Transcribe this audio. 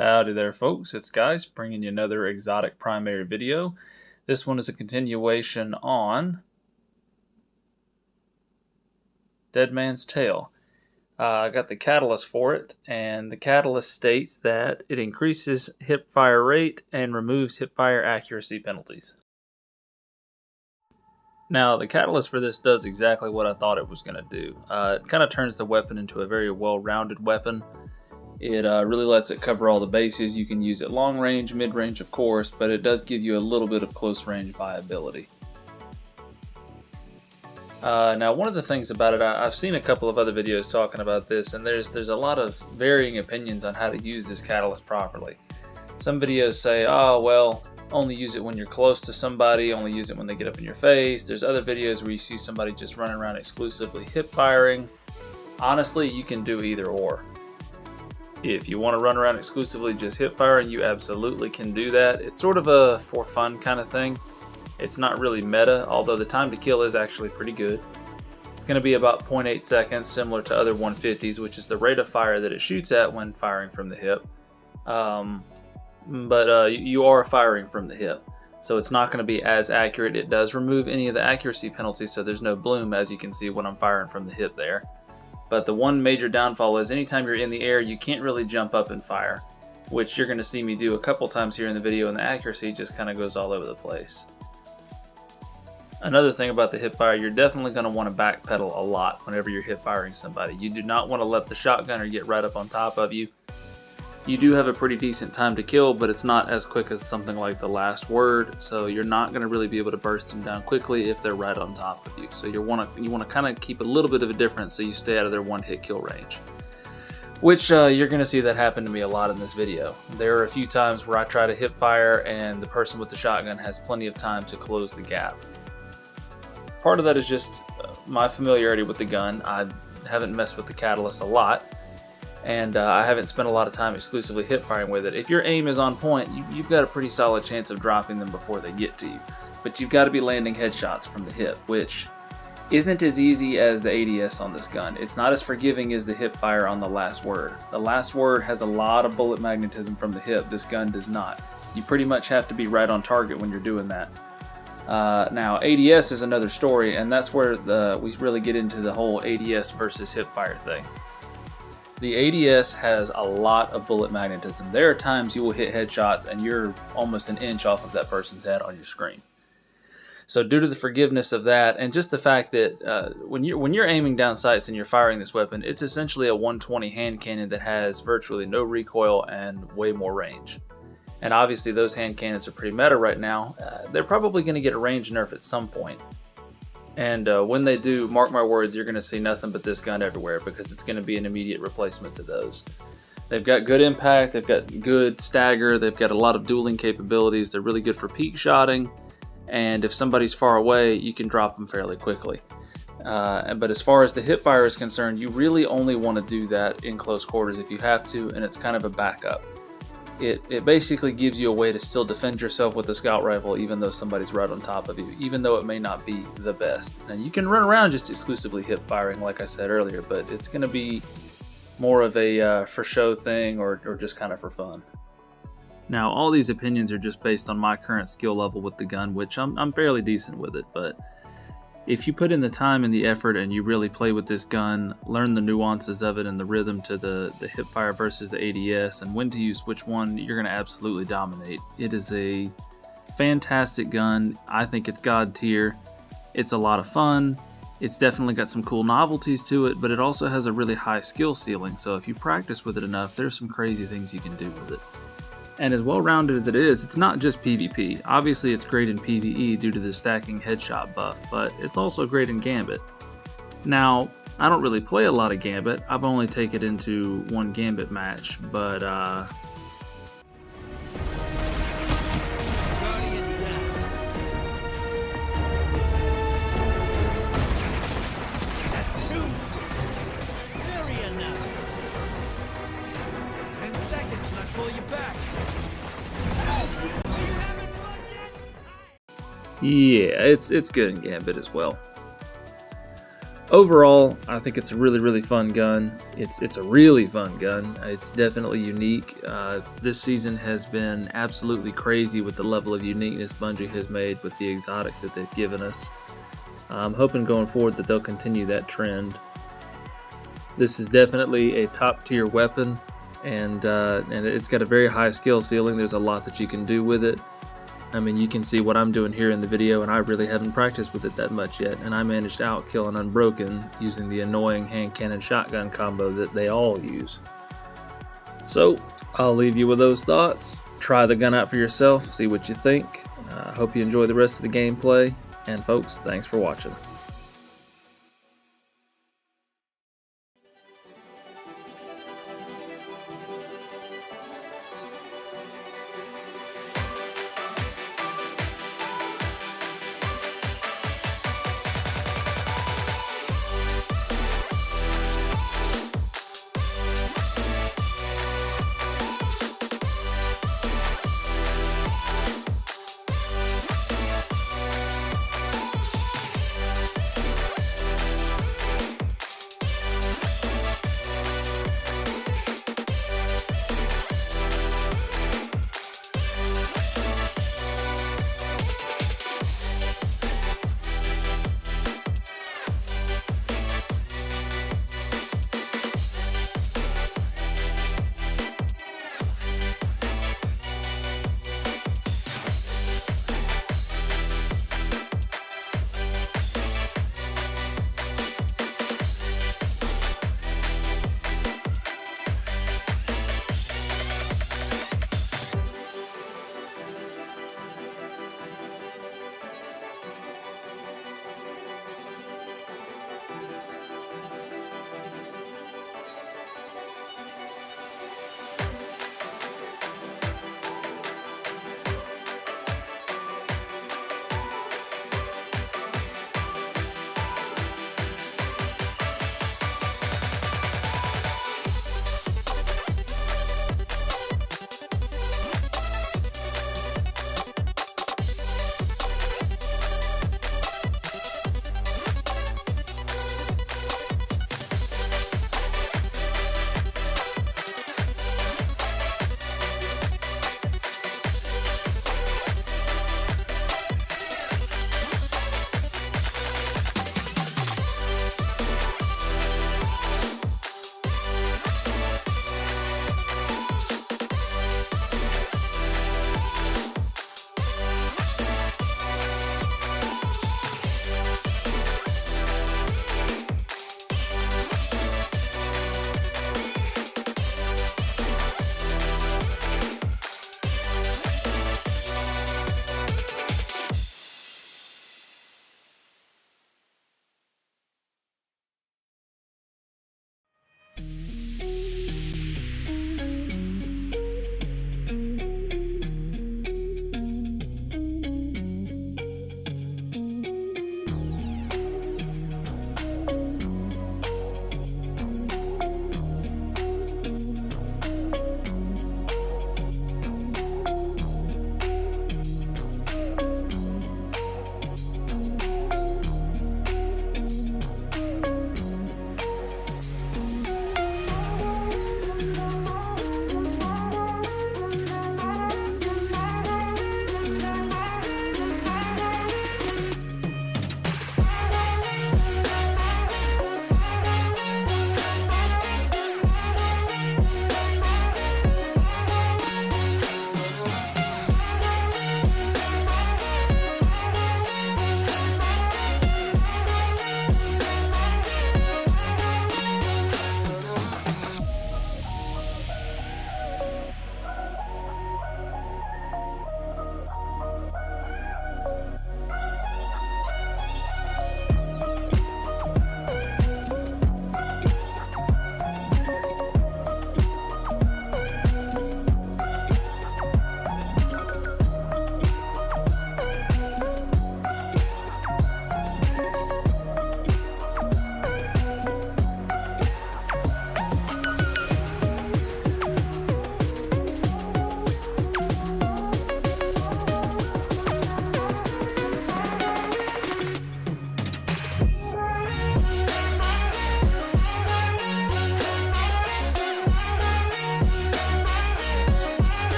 Howdy there folks, it's Guys bringing you another exotic primary video. This one is a continuation on Dead Man's Tale. I got the catalyst for it, and the catalyst states that it increases hipfire rate and removes hipfire accuracy penalties. Now, the catalyst for this does exactly what I thought it was going to do. It kind of turns the weapon into a very well-rounded weapon. It really lets it cover all the bases. You can use it long range, mid range of course, but it does give you a little bit of close range viability. Now one of the things about it, I've seen a couple of other videos talking about this, and there's a lot of varying opinions on how to use this catalyst properly. Some videos say, oh well, only use it when you're close to somebody, only use it when they get up in your face. There's other videos where you see somebody just running around exclusively hip firing. Honestly, you can do either or. If you want to run around exclusively just hip firing, you absolutely can do that. It's sort of a for fun kind of thing. It's not really meta, although the time to kill is actually pretty good. It's going to be about 0.8 seconds, similar to other 150s, which is the rate of fire that it shoots at when firing from the hip. You are firing from the hip, so it's not going to be as accurate. It does remove any of the accuracy penalties, so there's no bloom, as you can see when I'm firing from the hip there. But the one major downfall is anytime you're in the air, you can't really jump up and fire, which you're going to see me do a couple times here in the video, and the accuracy just kind of goes all over the place. Another thing about the hip fire, you're definitely going to want to backpedal a lot whenever you're hip firing somebody. You do not want to let the shotgunner get right up on top of you. You do have a pretty decent time to kill, but it's not as quick as something like The Last Word, so you're not going to really be able to burst them down quickly if they're right on top of you. So you want to kind of keep a little bit of a difference so you stay out of their one-hit kill range. Which you're going to see that happen to me a lot in this video. There are a few times where I try to hip fire and the person with the shotgun has plenty of time to close the gap. Part of that is just my familiarity with the gun. I haven't messed with the catalyst a lot, and I haven't spent a lot of time exclusively hip firing with it. If your aim is on point, you've got a pretty solid chance of dropping them before they get to you. But you've got to be landing headshots from the hip, which isn't as easy as the ADS on this gun. It's not as forgiving as the hip fire on The Last Word. The Last Word has a lot of bullet magnetism from the hip. This gun does not. You pretty much have to be right on target when you're doing that. Now ADS is another story, and that's where we really get into the whole ADS versus hip fire thing. The ADS has a lot of bullet magnetism. There are times you will hit headshots and you're almost an inch off of that person's head on your screen. So due to the forgiveness of that, and just the fact that when you're aiming down sights and you're firing this weapon, it's essentially a 120 hand cannon that has virtually no recoil and way more range. And obviously those hand cannons are pretty meta right now. They're probably going to get a range nerf at some point. And when they do, mark my words, you're going to see nothing but this gun everywhere, because it's going to be an immediate replacement to those. They've got good impact, they've got good stagger, they've got a lot of dueling capabilities, they're really good for peak shotting, and if somebody's far away, you can drop them fairly quickly. But as far as the hip fire is concerned, you really only want to do that in close quarters if you have to, and it's kind of a backup. It basically gives you a way to still defend yourself with a scout rifle even though somebody's right on top of you, even though it may not be the best. And you can run around just exclusively hip firing like I said earlier, but it's going to be more of a for show thing or just kind of for fun. Now all these opinions are just based on my current skill level with the gun, which I'm fairly decent with it, but if you put in the time and the effort and you really play with this gun, learn the nuances of it and the rhythm to the hip fire versus the ADS and when to use which one, you're going to absolutely dominate. It is a fantastic gun. I think it's god tier. It's a lot of fun. It's definitely got some cool novelties to it, but it also has a really high skill ceiling, so if you practice with it enough, there's some crazy things you can do with it. And as well-rounded as it is, it's not just PvP. Obviously it's great in PvE due to the stacking headshot buff, but it's also great in Gambit. Now, I don't really play a lot of Gambit. I've only taken it into one Gambit match, but yeah, it's good in Gambit as well. Overall, I think it's a really fun gun. It's a really fun gun. It's definitely unique. This season has been absolutely crazy with the level of uniqueness Bungie has made with the exotics that they've given us. I'm hoping going forward that they'll continue that trend. This is definitely a top tier weapon, and it's got a very high skill ceiling. There's a lot that you can do with it. I mean, you can see what I'm doing here in the video, and I really haven't practiced with it that much yet, and I managed to outkill an Unbroken using the annoying hand cannon shotgun combo that they all use. So, I'll leave you with those thoughts. Try the gun out for yourself, see what you think. I hope you enjoy the rest of the gameplay, and folks, thanks for watching.